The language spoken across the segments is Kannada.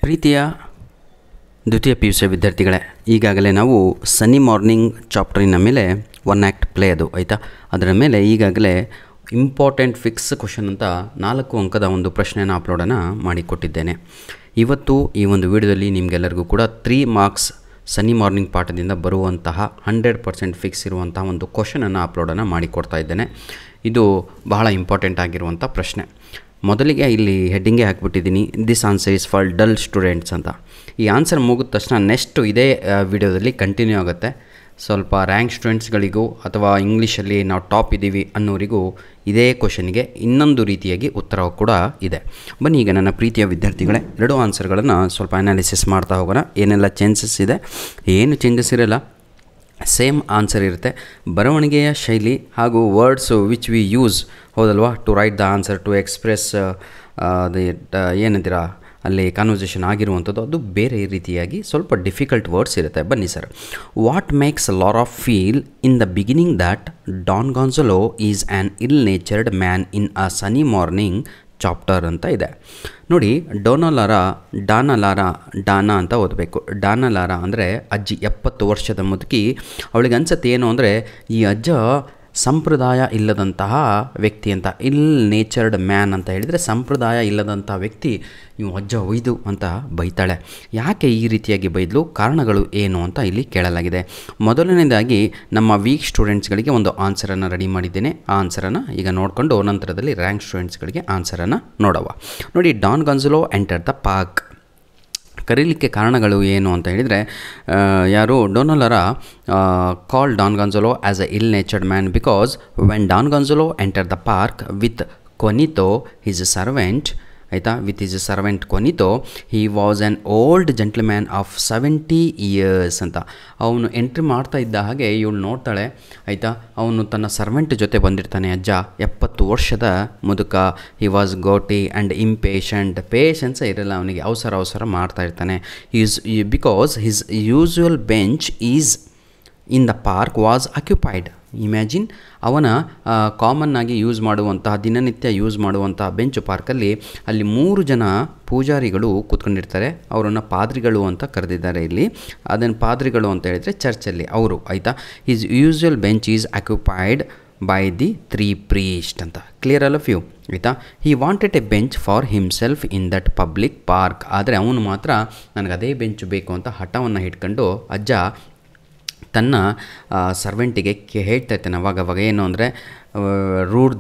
ಪ್ರೀತಿಯ ದ್ವಿತೀಯ ಪಿ ಯು ಸಿ ವಿದ್ಯಾರ್ಥಿಗಳೇ, ಈಗಾಗಲೇ ನಾವು ಸನ್ನಿ ಮಾರ್ನಿಂಗ್ ಚಾಪ್ಟರಿನ ಮೇಲೆ ಒನ್ ಆ್ಯಕ್ಟ್ ಪ್ಲೇ ಅದು ಆಯಿತಾ. ಅದರ ಮೇಲೆ ಈಗಾಗಲೇ ಇಂಪಾರ್ಟೆಂಟ್ ಫಿಕ್ಸ್ ಕ್ವಶನ್ ಅಂತ 4 ಅಂಕದ ಒಂದು ಪ್ರಶ್ನೆಯನ್ನು ಅಪ್ಲೋಡನ್ನು ಮಾಡಿಕೊಟ್ಟಿದ್ದೇನೆ. ಇವತ್ತು ಈ ಒಂದು ವಿಡಿಯೋದಲ್ಲಿ ನಿಮಗೆಲ್ಲರಿಗೂ ಕೂಡ 3 ಮಾರ್ಕ್ಸ್ ಸನ್ನಿ ಮಾರ್ನಿಂಗ್ ಪಾಠದಿಂದ ಬರುವಂತಹ 100% ಫಿಕ್ಸ್ ಇರುವಂತಹ ಒಂದು ಕ್ವಶನನ್ನು ಅಪ್ಲೋಡನ್ನು ಮಾಡಿಕೊಡ್ತಾ ಇದ್ದೇನೆ. ಇದು ಬಹಳ ಇಂಪಾರ್ಟೆಂಟ್ ಆಗಿರುವಂಥ ಪ್ರಶ್ನೆ. ಮೊದಲಿಗೆ ಇಲ್ಲಿ ಹೆಡ್ಡಿಂಗೇ ಹಾಕಿಬಿಟ್ಟಿದ್ದೀನಿ, this answer is for dull students ಅಂತ. ಈ ಆನ್ಸರ್ ಮುಗಿದ ತಕ್ಷಣ ನೆಕ್ಸ್ಟು ಇದೇ ವಿಡಿಯೋದಲ್ಲಿ ಕಂಟಿನ್ಯೂ ಆಗುತ್ತೆ. ಸ್ವಲ್ಪ ರ್ಯಾಂಕ್ ಸ್ಟೂಡೆಂಟ್ಸ್ಗಳಿಗೂ ಅಥವಾ ಇಂಗ್ಲೀಷಲ್ಲಿ ನಾವು ಟಾಪ್ ಇದ್ದೀವಿ ಅನ್ನೋರಿಗೂ ಇದೇ ಕ್ವಶನ್ಗೆ ಇನ್ನೊಂದು ರೀತಿಯಾಗಿ ಉತ್ತರ ಕೂಡ ಇದೆ. ಬನ್ನಿ ಈಗ ನನ್ನ ಪ್ರೀತಿಯ ವಿದ್ಯಾರ್ಥಿಗಳೇ, 2 ಆನ್ಸರ್ಗಳನ್ನು ಸ್ವಲ್ಪ ಅನಾಲಿಸಿಸ್ ಮಾಡ್ತಾ ಹೋಗೋಣ. ಏನೆಲ್ಲ ಚೇಂಜಸ್ ಇದೆ, ಏನು ಚೇಂಜಸ್ ಇರಲ್ಲ, ಸೇಮ್ ಆನ್ಸರ್ ಇರುತ್ತೆ. ಬರವಣಿಗೆಯ ಶೈಲಿ ಹಾಗೂ ವರ್ಡ್ಸು ವಿಚ್ ವಿ ಯೂಸ್, ಹೌದಲ್ವಾ, to write the answer, to express ಏನಂತೀರಾ ಅಲ್ಲಿ ಕಾನ್ವರ್ಸೇಷನ್ ಆಗಿರುವಂಥದ್ದು, ಅದು ಬೇರೆ ರೀತಿಯಾಗಿ ಸ್ವಲ್ಪ ಡಿಫಿಕಲ್ಟ್ ವರ್ಡ್ಸ್ ಇರುತ್ತೆ. ಬನ್ನಿ sir. What makes Laura feel in the beginning that Don Gonzalo is an ill natured man in a sunny morning chapter ಅಂತ ಇದೆ. ನೋಡಿ, ಡಾನಾ ಅಂತ ಓದಬೇಕು. ಡಾನಲಾರ ಅಂದರೆ ಅಜ್ಜಿ, 70 ವರ್ಷದ ಮುದುಕಿ. ಅವಳಿಗೆ ಅನ್ಸುತ್ತೆ ಏನು ಅಂದರೆ, ಈ ಅಜ್ಜ ಸಂಪ್ರದಾಯ ಇಲ್ಲದಂತಹ ವ್ಯಕ್ತಿ ಅಂತ. ಇಲ್ ನೇಚರ್ಡ್ ಮ್ಯಾನ್ ಅಂತ ಹೇಳಿದರೆ ಸಂಪ್ರದಾಯ ಇಲ್ಲದಂಥ ವ್ಯಕ್ತಿ, ಇವು ಅಜ್ಜ ಒಯ್ದು ಅಂತ ಬೈತಾಳೆ. ಯಾಕೆ ಈ ರೀತಿಯಾಗಿ ಬೈದಲು, ಕಾರಣಗಳು ಏನು ಅಂತ ಇಲ್ಲಿ ಕೇಳಲಾಗಿದೆ. ಮೊದಲನೇದಾಗಿ ನಮ್ಮ ವೀಕ್ ಸ್ಟೂಡೆಂಟ್ಸ್ಗಳಿಗೆ ಒಂದು ಆನ್ಸರನ್ನು ರೆಡಿ ಮಾಡಿದ್ದೇನೆ. ಆ ಆನ್ಸರನ್ನು ಈಗ ನೋಡಿಕೊಂಡು ನಂತರದಲ್ಲಿ ರ್ಯಾಂಕ್ ಸ್ಟೂಡೆಂಟ್ಸ್ಗಳಿಗೆ ಆನ್ಸರನ್ನು ನೋಡುವ. ನೋಡಿ, Don Gonzalo enter the park. ಕರೀಲಿಕ್ಕೆ ಕಾರಣಗಳು ಏನು ಅಂತ ಹೇಳಿದರೆ, ಯಾರು Dona Laura call Don Gonzalo as a ill natured man because when Don Gonzalo enter the park with Juanito his servant, ಆಯಿತಾ, with his servant Juanito, he was an old gentleman of 70 years ಅಂತ. ಅವನು ಎಂಟ್ರಿ ಮಾಡ್ತಾ ಇದ್ದ ಹಾಗೆ ಇವಳು ನೋಡ್ತಾಳೆ, ಆಯಿತಾ. ಅವನು ತನ್ನ ಸರ್ವೆಂಟ್ ಜೊತೆ ಬಂದಿರ್ತಾನೆ. ಅಜ್ಜ 70 ವರ್ಷದ ಮುದುಕ. He was gouty and impatient. ಪೇಷನ್ಸೇ ಇರಲ್ಲ ಅವನಿಗೆ, ಅವಸರ ಮಾಡ್ತಾ ಇರ್ತಾನೆ. Because his usual bench is in the park was occupied. Imagine, ಅವನ ಕಾಮನ್ನಾಗಿ ಯೂಸ್ ಮಾಡುವಂತಹ, ದಿನನಿತ್ಯ ಯೂಸ್ ಮಾಡುವಂತಹ ಬೆಂಚು ಪಾರ್ಕಲ್ಲಿ ಅಲ್ಲಿ 3 ಜನ ಪೂಜಾರಿಗಳು ಕೂತ್ಕೊಂಡಿರ್ತಾರೆ. ಅವರನ್ನು ಪಾದ್ರಿಗಳು ಅಂತ ಕರೆದಿದ್ದಾರೆ ಇಲ್ಲಿ. ಅದನ್ನು ಪಾದ್ರಿಗಳು ಅಂತ ಹೇಳಿದರೆ ಚರ್ಚಲ್ಲಿ ಅವರು, ಆಯಿತಾ. His usual bench is occupied by the 3 priests ಅಂತ. ಕ್ಲಿಯರ್ ಅಲ್ಲ ಫ್ಯೂ, ಆಯಿತಾ. He wanted a bench for himself in that public park. ಆದರೆ ಅವನು ಮಾತ್ರ ನನಗೆ ಅದೇ ಬೆಂಚು ಬೇಕು ಅಂತ ಹಠವನ್ನು ಇಟ್ಕೊಂಡು ಅಜ್ಜ ತನ್ನ ಸರ್ವೆಂಟಿಗೆ ಹೇಳ್ತಾ ಇರ್ತಾನೆ ಅವಾಗ ಏನು ಅಂದರೆ, ರೂಡ್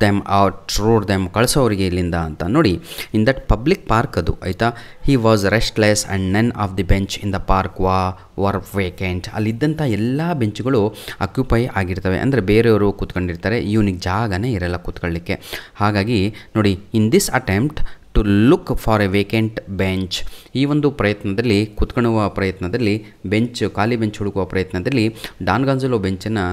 ದೆಮ್ ಕಳಿಸೋರಿಗೆ ಇಲ್ಲಿಂದ ಅಂತ. ನೋಡಿ, ಇನ್ ದಟ್ ಪಬ್ಲಿಕ್ ಪಾರ್ಕ್ ಅದು, ಆಯಿತಾ. He was restless and none of the bench in the park were vacant. ಅಲ್ಲಿದ್ದಂಥ ಎಲ್ಲ ಬೆಂಚ್ಗಳು ಅಕ್ಯುಪೈ ಆಗಿರ್ತವೆ, ಅಂದರೆ ಬೇರೆಯವರು ಕೂತ್ಕೊಂಡಿರ್ತಾರೆ, ಇವನಿಗೆ ಜಾಗನೇ ಇರಲ್ಲ ಕೂತ್ಕೊಳ್ಳಿಕ್ಕೆ. ಹಾಗಾಗಿ ನೋಡಿ, in this attempt to look for a vacant bench, ಈ ಒಂದು ಪ್ರಯತ್ನದಲ್ಲಿ, ಕುತ್ಕೊಳ್ಳುವ ಪ್ರಯತ್ನದಲ್ಲಿ, ಖಾಲಿ ಬೆಂಚ್ ಹುಡುಕುವ ಪ್ರಯತ್ನದಲ್ಲಿ ಡಾನ್ ಗಾನ್ಸಲೋ ಬೆಂಚನ್ನು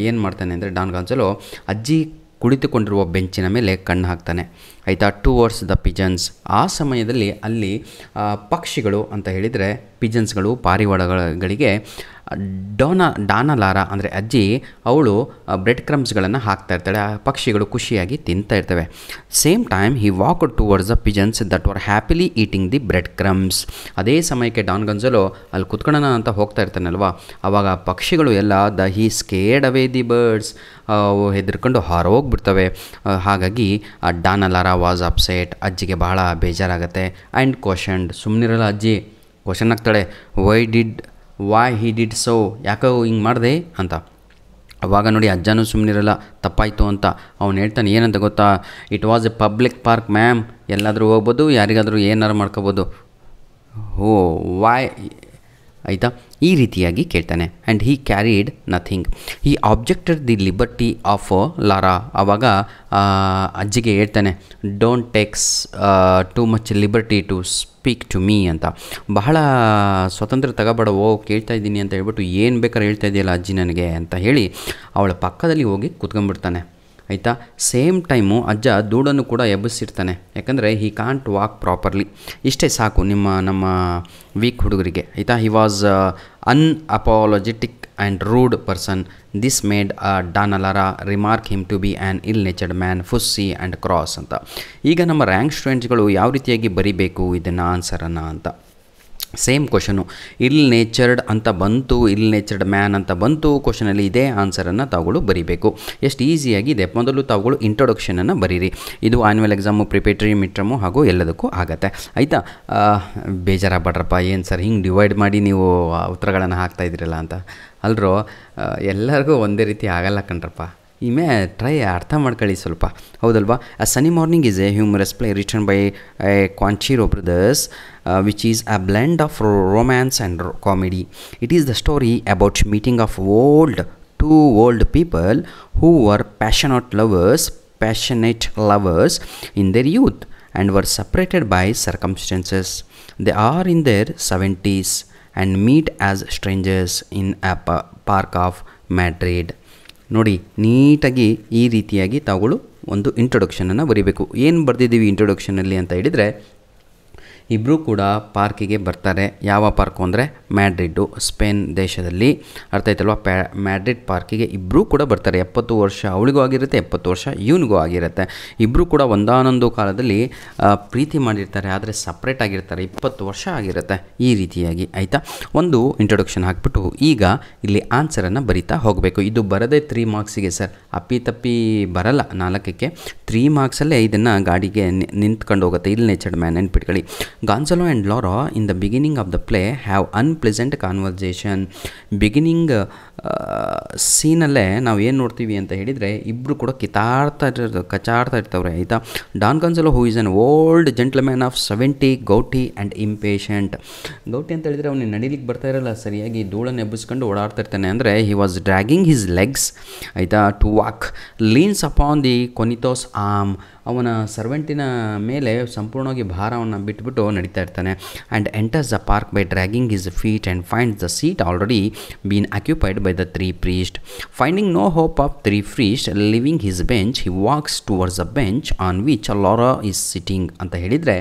ಏನು ಮಾಡ್ತಾನೆ ಅಂದರೆ, ಡಾನ್ ಗಾನ್ಸಲೋ ಅಜ್ಜಿ ಕುಳಿತುಕೊಂಡಿರುವ ಬೆಂಚಿನ ಮೇಲೆ ಕಣ್ಣು ಹಾಕ್ತಾನೆ, ಆಯಿತಾ. Towards the pigeons. ಆ ಸಮಯದಲ್ಲಿ ಅಲ್ಲಿ ಪಕ್ಷಿಗಳು ಅಂತ ಹೇಳಿದರೆ ಪಿಜನ್ಸ್ಗಳು, ಪಾರಿವಾಳಗಳಿಗೆ ಡಾನಲಾರ ಅಂದರೆ ಅಜ್ಜಿ, ಅವಳು ಬ್ರೆಡ್ ಕ್ರಮ್ಸ್ಗಳನ್ನು ಹಾಕ್ತಾ ಇರ್ತಾಳೆ. ಆ ಪಕ್ಷಿಗಳು ಖುಷಿಯಾಗಿ ತಿಂತಾ ಇರ್ತವೆ. Same time he walk towards the pigeons that were happily eating the bread crumbs. ಅದೇ ಸಮಯಕ್ಕೆ ಡಾನ್ ಗಾನ್ಸಲೋ ಅಲ್ಲಿ ಕುತ್ಕೊಳ್ಳೋಣ ಅಂತ ಹೋಗ್ತಾ ಇರ್ತಾನಲ್ವ, ಆವಾಗ ಪಕ್ಷಿಗಳು ಎಲ್ಲ ಹಿ ಸ್ಕೇರ್ಡ್ ಅವೇ ದಿ ಬರ್ಡ್ಸ್, ಹೆದರ್ಕೊಂಡು ಹೊರೋಗ್ಬಿಡ್ತವೆ. ಹಾಗಾಗಿ ಡಾನಲಾರ ವಾಸ್ ಅಪ್ಸೆಟ್. ಅಜ್ಜಿಗೆ ಬಹಳ ಬೇಜಾರಾಗುತ್ತೆ. ಆ್ಯಂಡ್ ಕ್ವಶನ್ಡ್, ಸುಮ್ಮನಿರಲ್ಲ ಅಜ್ಜಿ, ಕ್ವಶನ್ ಆಗ್ತಾಳೆ, ವೈ ಹಿ ಡಿಡ್ ಸೋ, ಯಾಕೋ ಹಿಂಗೆ ಮಾಡಿದೆ ಅಂತ. ಅವಾಗ ನೋಡಿ, ಅಜ್ಜನೂ ಸುಮ್ಮನಿರಲ್ಲ, ತಪ್ಪಾಯಿತು ಅಂತ. ಅವನು ಹೇಳ್ತಾನೆ, ಏನಂತ ಗೊತ್ತಾ, it was A public park ma'am, ಎಲ್ಲಾದರೂ ಹೋಗ್ಬೋದು, ಯಾರಿಗಾದರೂ ಏನಾರು ಮಾಡ್ಕೋಬೋದು. ವೈ, ಆಯಿತಾ, ಈ ರೀತಿಯಾಗಿ ಕೇಳ್ತಾನೆ. And he carried nothing. He objected the liberty of Laura. ಆವಾಗ ಅಜ್ಜಿಗೆ ಹೇಳ್ತಾನೆ, don't takes too much liberty to speak to me ಅಂತ. ಬಹಳ ಸ್ವತಂತ್ರ ತಗೋಬೇಡ, ಕೇಳ್ತಾ ಇದ್ದೀನಿ ಅಂತ ಹೇಳ್ಬಿಟ್ಟು ಏನು ಬೇಕಾದ್ರೆ ಹೇಳ್ತಾ ಇದೆಯಲ್ಲ ಅಜ್ಜಿ ನನಗೆ ಅಂತ ಹೇಳಿ ಅವಳ ಪಕ್ಕದಲ್ಲಿ ಹೋಗಿ ಕೂತ್ಕೊಂಡ್ಬಿಡ್ತಾನೆ, ಆಯಿತಾ. ಸೇಮ್ ಟೈಮು ಅಜ್ಜ ದೂಡನ್ನು ಕೂಡ ಎಬ್ಬಿಸಿರ್ತಾನೆ, ಯಾಕಂದರೆ ಹಿ ಕಾಂಟ್ ವಾಕ್ ಪ್ರಾಪರ್ಲಿ. ಇಷ್ಟೇ ಸಾಕು ನಮ್ಮ ವೀಕ್ ಹುಡುಗರಿಗೆ, ಆಯಿತಾ. He was unapologetic and rude person. This made Dona Laura remark him to be an ill natured man, fussy and cross ಅಂತ. ಈಗ ನಮ್ಮ ರ್ಯಾಂಕ್ ಸ್ಟೂಡೆಂಟ್ಸ್ಗಳು ಯಾವ ರೀತಿಯಾಗಿ ಬರಿಬೇಕು ಇದನ್ನು ಆನ್ಸರನ್ನು ಅಂತ ಸೇಮ್ ಕ್ವಶನು ಇಲ್ ನೇಚರ್ಡ್ ಅಂತ ಬಂತು, ಇಲ್ ನೇಚರ್ಡ್ ಮ್ಯಾನ್ ಅಂತ ಬಂತು ಕ್ವಶನಲ್ಲಿ, ಇದೇ ಆನ್ಸರನ್ನು ತಾವುಗಳು ಬರೀಬೇಕು. ಎಷ್ಟು ಈಸಿಯಾಗಿದೆ. ಮೊದಲು ತಾವುಗಳು ಇಂಟ್ರೊಡಕ್ಷನನ್ನು ಬರೀರಿ. ಇದು ಆ್ಯನ್ಯುವಲ್ ಎಕ್ಸಾಮು, ಪ್ರಿಪೇಟ್ರಿ, ಮಿಟ್ರಮು ಹಾಗೂ ಎಲ್ಲದಕ್ಕೂ ಆಗತ್ತೆ. ಆಯಿತಾ? ಬೇಜಾರಾಗ್ಬೇಡ್ರಪ್ಪ, ಏನು ಸರ್ ಹಿಂಗೆ ಡಿವೈಡ್ ಮಾಡಿ ನೀವು ಉತ್ತರಗಳನ್ನು ಹಾಕ್ತಾಯಿದ್ದೀರಲ್ಲ ಅಂತ. ಅಲ್ರೋ, ಎಲ್ಲರಿಗೂ ಒಂದೇ ರೀತಿ ಆಗಲ್ಲ ಕಣ್ರಪ್ಪ. ಇಮೇ ಟ್ರೈ ಅರ್ಥ ಮಾಡ್ಕೊಳ್ಳಿ ಸ್ವಲ್ಪ, ಹೌದಲ್ವಾ? A sunny morning is a humorous play written by Quintero brothers which is a blend of romance and comedy. It is the story about meeting of two old people who were passionate lovers in their youth and were separated by circumstances. They are in their 70s and meet as strangers in a park of Madrid. ನೋಡಿ, ನೀಟಾಗಿ ಈ ರೀತಿಯಾಗಿ ತಾವುಗಳು ಒಂದು ಇಂಟ್ರೊಡಕ್ಷನನ್ನು ಬರೀಬೇಕು. ಏನು ಬರೆದಿದ್ದೀವಿ ಇಂಟ್ರೊಡಕ್ಷನಲ್ಲಿ ಅಂತ ಹೇಳಿದರೆ, ಇಬ್ಬರೂ ಕೂಡ ಪಾರ್ಕಿಗೆ ಬರ್ತಾರೆ. ಯಾವ ಪಾರ್ಕು ಅಂದರೆ ಮ್ಯಾಡ್ರಿಡ್ಡು, ಸ್ಪೇನ್ ದೇಶದಲ್ಲಿ. ಅರ್ಥ ಆಯ್ತಲ್ವ? ಮ್ಯಾಡ್ರಿಡ್ ಪಾರ್ಕಿಗೆ ಇಬ್ಬರೂ ಕೂಡ ಬರ್ತಾರೆ. 70 ವರ್ಷ ಅವಳಿಗೂ ಆಗಿರುತ್ತೆ, 70 ವರ್ಷ ಇವನಿಗೂ ಆಗಿರುತ್ತೆ. ಇಬ್ಬರೂ ಕೂಡ ಒಂದಾನೊಂದು ಕಾಲದಲ್ಲಿ ಪ್ರೀತಿ ಮಾಡಿರ್ತಾರೆ, ಆದರೆ ಸಪ್ರೇಟ್ ಆಗಿರ್ತಾರೆ. 20 ವರ್ಷ ಆಗಿರುತ್ತೆ ಈ ರೀತಿಯಾಗಿ. ಆಯಿತಾ? ಒಂದು ಇಂಟ್ರೊಡಕ್ಷನ್ ಹಾಕ್ಬಿಟ್ಟು ಈಗ ಇಲ್ಲಿ ಆನ್ಸರನ್ನು ಬರಿತಾ ಹೋಗಬೇಕು. ಇದು ಬರದೇ 3 ಮಾರ್ಕ್ಸಿಗೆ ಸರ್, ಅಪ್ಪಿ ಬರಲ್ಲ 4ಕ್ಕೆ. 3 ಮಾರ್ಕ್ಸಲ್ಲೇ ಇದನ್ನು ಗಾಡಿಗೆ ನಿಂತ್ಕೊಂಡು ಹೋಗುತ್ತೆ. ಇಲ್ ನೇಚರ್ಡ್ ಮ್ಯಾನ್ ನೆನ್ಪಿಟ್ಕೊಳ್ಳಿ. Gonzalo and Laura in the beginning of the play have unpleasant conversation. Beginning ಸೀನಲ್ಲೇ ನಾವು ಏನು ನೋಡ್ತೀವಿ ಅಂತ ಹೇಳಿದರೆ, ಇಬ್ಬರು ಕೂಡ ಕಚಾಡ್ತಾ ಇರ್ತವ್ರೆ. ಆಯಿತಾ? Don Gonzalo who is an old gentleman of 70, gouty and impatient. Gouty ಅಂತ ಹೇಳಿದರೆ ಅವನಿಗೆ ನಡಿಲಿಕ್ಕೆ ಬರ್ತಾ ಇರಲ್ಲ ಸರಿಯಾಗಿ, ಧೂಳನ್ನು ಎಬ್ಬಿಸ್ಕೊಂಡು ಓಡಾಡ್ತಾ ಇರ್ತಾನೆ. ಅಂದರೆ he was dragging his legs, ಆಯಿತಾ, to walk. Leans upon the Juanito's arm. ಅವನ ಸರ್ವೆಂಟಿನ ಮೇಲೆ ಸಂಪೂರ್ಣವಾಗಿ ಭಾರವನ್ನು ಬಿಟ್ಬಿಟ್ಟು ನಡೀತಾ ಇರ್ತಾನೆ. And enters the park by dragging his feet and finds the seat already been occupied by the 3 priests. Finding no hope of 3 priests leaving his bench, he walks towards the bench on which Laura is sitting. ಅಂತ ಹೇಳಿದರೆ,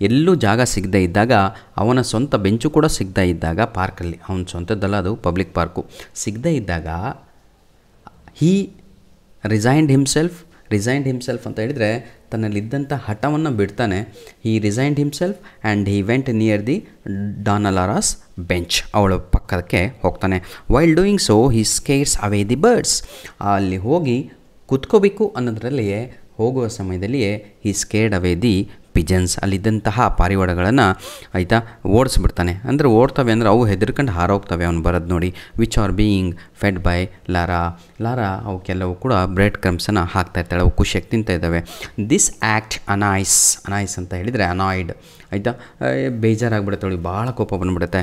ಎಲ್ಲೂ ಜಾಗ ಸಿಗದೇ ಇದ್ದಾಗ, ಅವನ ಸ್ವಂತ ಬೆಂಚು ಕೂಡ ಸಿಗದೇ ಇದ್ದಾಗ ಪಾರ್ಕಲ್ಲಿ, ಅವನ ಸ್ವಂತದ್ದಲ್ಲ ಅದು, ಪಬ್ಲಿಕ್ ಪಾರ್ಕು, ಸಿಗದೇ ಇದ್ದಾಗ ಹೀ ರಿಸೈನ್ಡ್ ಹಿಮ್ಸೆಲ್ಫ್ ಅಂತ ಹೇಳಿದರೆ ತನ್ನಲ್ಲಿದ್ದಂಥ ಹಠವನ್ನು ಬಿಡ್ತಾನೆ. He resigned himself and he went near the Dona Laura's bench. ಅವಳ ಪಕ್ಕಕ್ಕೆ ಹೋಗ್ತಾನೆ. While doing so he scares away the birds. ಅಲ್ಲಿ ಹೋಗಿ ಕುತ್ಕೋಬೇಕು ಅನ್ನೋದ್ರಲ್ಲಿಯೇ, ಹೋಗುವ ಸಮಯದಲ್ಲಿಯೇ he scared away the pigeons. ಅಲ್ಲಿದ್ದಂತಹ ಪಾರಿವಾಳಗಳನ್ನು, ಆಯಿತಾ, ಓಡಿಸ್ಬಿಡ್ತಾನೆ. ಅಂದರೆ ಓಡ್ತವೆ ಅಂದರೆ ಅವು ಹೆದರ್ಕೊಂಡು ಹಾರೋಗ್ತವೆ ಅವನು ಬರೋದು ನೋಡಿ. Which are being fed by Laura. ಅವಕ್ಕೆಲ್ಲವೂ ಕೂಡ ಬ್ರೆಡ್ ಕ್ರಮ್ಸನ್ನು ಹಾಕ್ತಾಯಿರ್ತಾಳೆ. ಅವು ಖುಷಿಯಾಗಿ ತಿಂತಾ ಇದ್ದಾವೆ. ದಿಸ್ ಆ್ಯಕ್ಟ್ ಅನಾಯ್ಸ್ ಅಂತ ಹೇಳಿದರೆ ಅನಾಯ್ಡ್, ಆಯಿತಾ, ಬೇಜಾರಾಗ್ಬಿಡುತ್ತೆ ಅವಳಿಗೆ, ಭಾಳ ಕೋಪ ಬಂದುಬಿಡುತ್ತೆ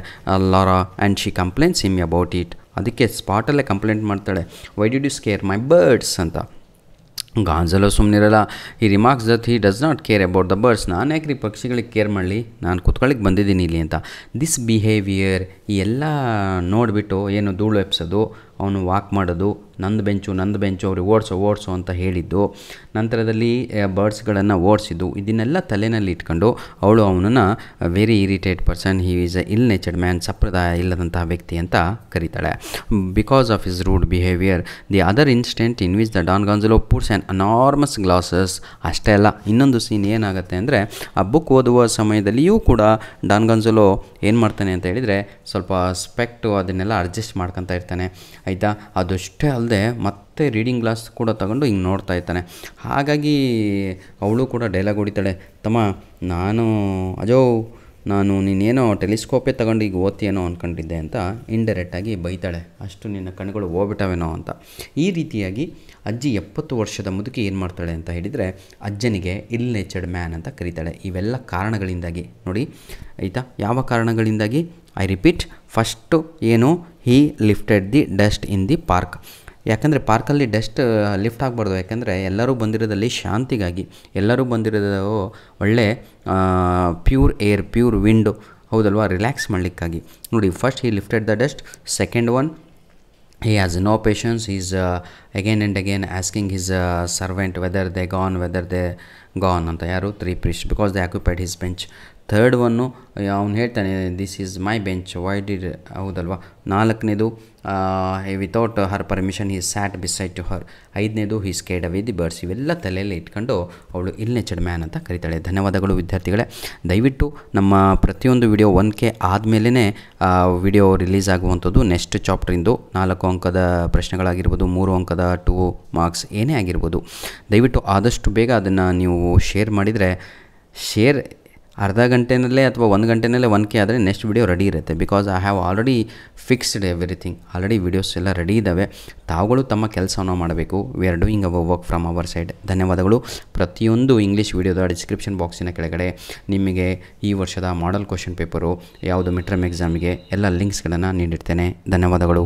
Lara. And she complaints him about it. ಅದಕ್ಕೆ ಸ್ಪಾಟಲ್ಲೇ ಕಂಪ್ಲೇಂಟ್ ಮಾಡ್ತಾಳೆ, why did you scare my birds ಅಂತ. ಗಾನ್ಸಲೋ ಸುಮ್ಮನಿರಲ್ಲ. ಈ remarks that he does not care about the birds. ನಾನು ಯಾಕ್ರಿ ಪಕ್ಷಿಗಳಿಗೆ ಕೇರ್ ಮಾಡಲಿ, ನಾನು ಕುತ್ಕೊಳ್ಳಿಕ್ಕೆ ಬಂದಿದ್ದೀನಿ ಇಲ್ಲಿ ಅಂತ. ದಿಸ್ ಬಿಹೇವಿಯರ್, ಈ ಎಲ್ಲ ನೋಡಿಬಿಟ್ಟು ಏನು ಧೂಳು ಎಪ್ಸೋದು, ಅವನು ವಾಕ್ ಮಾಡೋದು, ನಂದು ಬೆಂಚು ಅವ್ರಿಗೆ ಓಡಿಸು ಅಂತ ಹೇಳಿದ್ದು, ನಂತರದಲ್ಲಿ ಬರ್ಡ್ಸ್ಗಳನ್ನು ಓಡಿಸಿದ್ದು, ಇದನ್ನೆಲ್ಲ ತಲೆಯಲ್ಲಿ ಇಟ್ಕೊಂಡು ಅವಳು ಅವನನ್ನು very irritate person, he is a ill natured man, ಸಂಪ್ರದಾಯ ಇಲ್ಲದಂತಹ ವ್ಯಕ್ತಿ ಅಂತ ಕರೀತಾಳೆ. Because of his rude behaviour. The other instant in which the Don Gonzalo puts an enormous glasses. ಅಷ್ಟೇ ಅಲ್ಲ, ಇನ್ನೊಂದು ಸೀನ್ ಏನಾಗುತ್ತೆ ಅಂದರೆ, ಆ ಬುಕ್ ಓದುವ ಸಮಯದಲ್ಲಿಯೂ ಕೂಡ ಡಾನ್ ಗಾನ್ಸಲೋ ಏನು ಮಾಡ್ತಾನೆ ಅಂತ ಹೇಳಿದರೆ, ಸ್ವಲ್ಪ ಸ್ಪೆಕ್ಟು ಅದನ್ನೆಲ್ಲ ಅಡ್ಜಸ್ಟ್ ಮಾಡ್ಕೊತಾ ಇರ್ತಾನೆ. ಆಯಿತಾ? ಅದಷ್ಟೇ ಅಲ್ಲದೆ ಮತ್ತೆ ರೀಡಿಂಗ್ ಗ್ಲಾಸ್ ಕೂಡ ತಗೊಂಡು ಹಿಂಗೆ ನೋಡ್ತಾ ಇರ್ತಾನೆ. ಹಾಗಾಗಿ ಅವಳು ಕೂಡ ಡೈಲಾಗ್ ಹೊಡಿತಾಳೆ, ತಮ್ಮ ನಾನು ನೀನೇನೋ ಟೆಲಿಸ್ಕೋಪೇ ತಗೊಂಡು ಈಗ ಓದ್ತೀಯೇನೋ ಅಂದ್ಕೊಂಡಿದ್ದೆ ಅಂತ ಇಂಡೈರೆಕ್ಟಾಗಿ ಬೈತಾಳೆ. ಅಷ್ಟು ನಿನ್ನ ಕಣ್ಣುಗಳು ಹೋಗ್ಬಿಟ್ಟವೇನೋ ಅಂತ. ಈ ರೀತಿಯಾಗಿ ಅಜ್ಜಿ 70 ವರ್ಷದ ಮುದುಕಿ ಏನು ಮಾಡ್ತಾಳೆ ಅಂತ ಹೇಳಿದರೆ, ಅಜ್ಜನಿಗೆ ಇಲ್ ನೇಚರ್ಡ್ ಮ್ಯಾನ್ ಅಂತ ಕರೀತಾಳೆ. ಇವೆಲ್ಲ ಕಾರಣಗಳಿಂದಾಗಿ ನೋಡಿ, ಆಯಿತಾ, ಯಾವ ಕಾರಣಗಳಿಂದಾಗಿ? ಐ ರಿಪೀಟ್, ಫಸ್ಟು ಏನು, he lifted the dust in the park. ಯಾಕಂದರೆ ಪಾರ್ಕಲ್ಲಿ ಡಸ್ಟ್ ಲಿಫ್ಟ್ ಆಗಬಾರ್ದು. ಯಾಕಂದರೆ ಎಲ್ಲರೂ ಬಂದಿರೋದಲ್ಲಿ ಶಾಂತಿಗಾಗಿ, ಎಲ್ಲರೂ ಬಂದಿರೋದು ಒಳ್ಳೆ ಪ್ಯೂರ್ ಏರ್, ಪ್ಯೂರ್ ವಿಂಡು, ಹೌದಲ್ವಾ, ರಿಲ್ಯಾಕ್ಸ್ ಮಾಡಲಿಕ್ಕಾಗಿ. ನೋಡಿ, first he lifted the dust. Second one, he has no patience. He's again and again asking his servant whether they gone ಅಂತ. ಯಾರು? 3 priests, because they occupied his bench. Third one ಅವ್ನು ಹೇಳ್ತಾನೆ this is my bench why did, ಹೌದಲ್ವಾ. ನಾಲ್ಕನೇದು without her permission he sat beside to her. ಐದನೇದು he scared away the birds. ಇವೆಲ್ಲ ತಲೆಯಲ್ಲಿ ಇಟ್ಕೊಂಡು ಅವಳು ಇಲ್ ನೇಚರ್ಡ್ ಮ್ಯಾನ್ ಅಂತ ಕರೀತಾಳೆ. ಧನ್ಯವಾದಗಳು ವಿದ್ಯಾರ್ಥಿಗಳೇ. ದಯವಿಟ್ಟು ನಮ್ಮ ಪ್ರತಿಯೊಂದು ವಿಡಿಯೋ 1K ಆದಮೇಲೆ ವಿಡಿಯೋ ರಿಲೀಸ್ ಆಗುವಂಥದ್ದು. ನೆಕ್ಸ್ಟ್ ಚಾಪ್ಟ್ರಿಂದು 4 ಅಂಕದ ಪ್ರಶ್ನೆಗಳಾಗಿರ್ಬೋದು, 3 ಅಂಕದ 2 ಮಾರ್ಕ್ಸ್ ಏನೇ ಆಗಿರ್ಬೋದು, ದಯವಿಟ್ಟು ಆದಷ್ಟು ಬೇಗ ಅದನ್ನು ನೀವು ಶೇರ್ ಮಾಡಿದರೆ, ಶೇರ್ ಅರ್ಧ ಗಂಟೆನಲ್ಲೇ ಅಥವಾ 1 ಗಂಟೆನಲ್ಲೇ 1K ಆದರೆ ನೆಕ್ಸ್ಟ್ ವಿಡಿಯೋ ರೆಡಿ ಇರುತ್ತೆ. Because I have already fixed everything. Already videos ಎಲ್ಲ ರೆಡಿ ಇದ್ದಾವೆ. ತಾವುಗಳು ತಮ್ಮ ಕೆಲಸವನ್ನು ಮಾಡಬೇಕು. We are doing hour work from our side. ಧನ್ಯವಾದಗಳು. ಪ್ರತಿಯೊಂದು ಇಂಗ್ಲೀಷ್ ವಿಡಿಯೋದ ಡಿಸ್ಕ್ರಿಪ್ಷನ್ ಬಾಕ್ಸಿನ ಕೆಳಗಡೆ ನಿಮಗೆ ಈ ವರ್ಷದ ಮಾಡೆಲ್ ಕ್ವಶನ್ ಪೇಪರು, ಯಾವುದು ಮಿಡ್ ಟರ್ಮ್ ಎಕ್ಸಾಮಿಗೆ ಎಲ್ಲ ಲಿಂಕ್ಸ್ಗಳನ್ನು ನೀಡಿರ್ತೇನೆ. ಧನ್ಯವಾದಗಳು.